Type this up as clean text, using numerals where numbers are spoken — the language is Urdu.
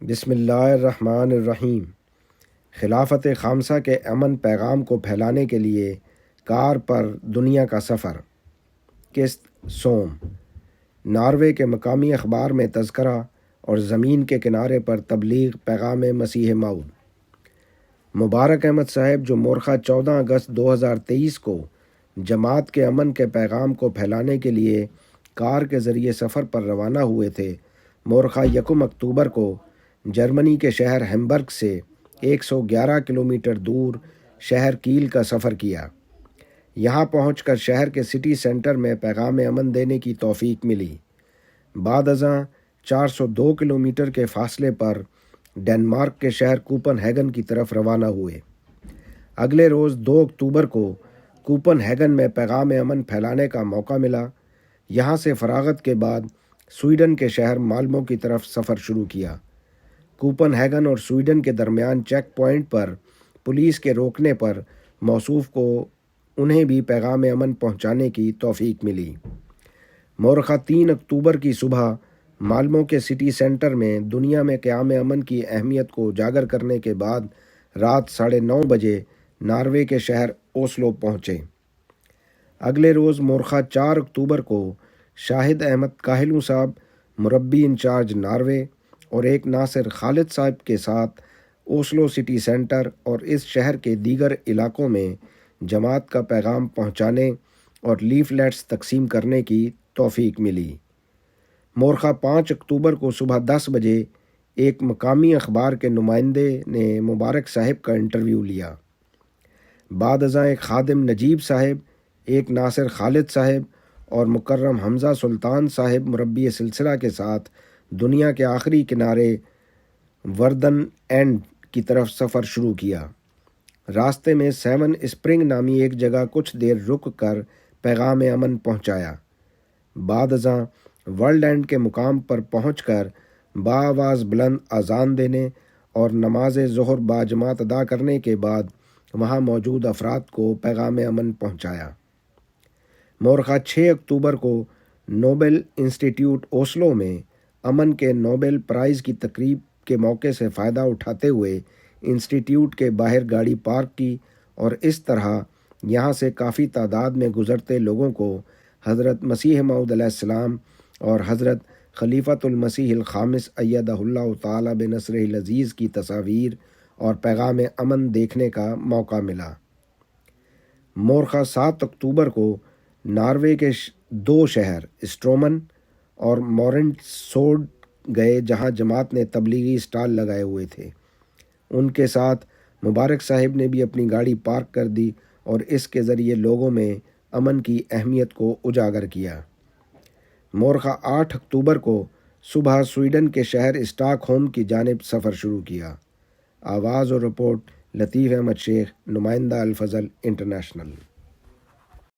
بسم اللہ الرحمن الرحیم۔ خلافت خامسہ کے امن پیغام کو پھیلانے کے لیے کار پر دنیا کا سفر۔ قسط سوم۔ ناروے کے مقامی اخبار میں تذکرہ اور زمین کے کنارے پر تبلیغ پیغام مسیح موعود۔ مبارک احمد صاحب جو مورخہ 14 اگست 2023 کو جماعت کے امن کے پیغام کو پھیلانے کے لیے کار کے ذریعے سفر پر روانہ ہوئے تھے، مورخہ 1 اکتوبر کو جرمنی کے شہر ہیمبرگ سے 111 کلومیٹر دور شہر کیل کا سفر کیا۔ یہاں پہنچ کر شہر کے سٹی سینٹر میں پیغام امن دینے کی توفیق ملی۔ بعد ازاں 402 کلومیٹر کے فاصلے پر ڈنمارک کے شہر کوپن ہیگن کی طرف روانہ ہوئے۔ اگلے روز 2 اکتوبر کو کوپن ہیگن میں پیغام امن پھیلانے کا موقع ملا۔ یہاں سے فراغت کے بعد سویڈن کے شہر مالمو کی طرف سفر شروع کیا۔ کوپن ہیگن اور سویڈن کے درمیان چیک پوائنٹ پر پولیس کے روکنے پر موصوف کو انہیں بھی پیغام امن پہنچانے کی توفیق ملی۔ مورخہ 3 اکتوبر کی صبح مالمو کے سٹی سینٹر میں دنیا میں قیام امن کی اہمیت کو اجاگر کرنے کے بعد رات 9:30 بجے ناروے کے شہر اوسلو پہنچے۔ اگلے روز مورخہ 4 اکتوبر کو شاہد احمد کاہلو صاحب مربی انچارج ناروے اور ایک ناصر خالد صاحب کے ساتھ اوسلو سٹی سینٹر اور اس شہر کے دیگر علاقوں میں جماعت کا پیغام پہنچانے اور لیفلیٹس تقسیم کرنے کی توفیق ملی۔ مورخہ 5 اکتوبر کو صبح 10 بجے ایک مقامی اخبار کے نمائندے نے مبارک صاحب کا انٹرویو لیا۔ بعد ازاں ایک خادم نجیب صاحب، ایک ناصر خالد صاحب اور مکرم حمزہ سلطان صاحب مربی سلسلہ کے ساتھ دنیا کے آخری کنارے وردن اینڈ کی طرف سفر شروع کیا۔ راستے میں 7 اسپرنگ نامی ایک جگہ کچھ دیر رک کر پیغام امن پہنچایا۔ بعد ازاں ورلڈ اینڈ کے مقام پر پہنچ کر بآواز بلند اذان دینے اور نماز ظہر باجماعت ادا کرنے کے بعد وہاں موجود افراد کو پیغام امن پہنچایا۔ مورخہ 6 اکتوبر کو نوبل انسٹیٹیوٹ اوسلو میں امن کے نوبل پرائز کی تقریب کے موقع سے فائدہ اٹھاتے ہوئے انسٹیٹیوٹ کے باہر گاڑی پارک کی اور اس طرح یہاں سے کافی تعداد میں گزرتے لوگوں کو حضرت مسیح موعود علیہ السلام اور حضرت خلیفۃ المسیح الخامس ایدہ اللہ تعالی بنصرہ العزیز کی تصاویر اور پیغام امن دیکھنے کا موقع ملا۔ مورخہ 7 اکتوبر کو ناروے کے 2 شہر اسٹرومن اور مورنٹ سوڈ گئے جہاں جماعت نے تبلیغی اسٹال لگائے ہوئے تھے۔ ان کے ساتھ مبارک صاحب نے بھی اپنی گاڑی پارک کر دی اور اس کے ذریعے لوگوں میں امن کی اہمیت کو اجاگر کیا۔ مورخہ 8 اکتوبر کو صبح سویڈن کے شہر اسٹاک ہوم کی جانب سفر شروع کیا۔ آواز اور رپورٹ لطیف احمد شیخ، نمائندہ الفضل انٹرنیشنل۔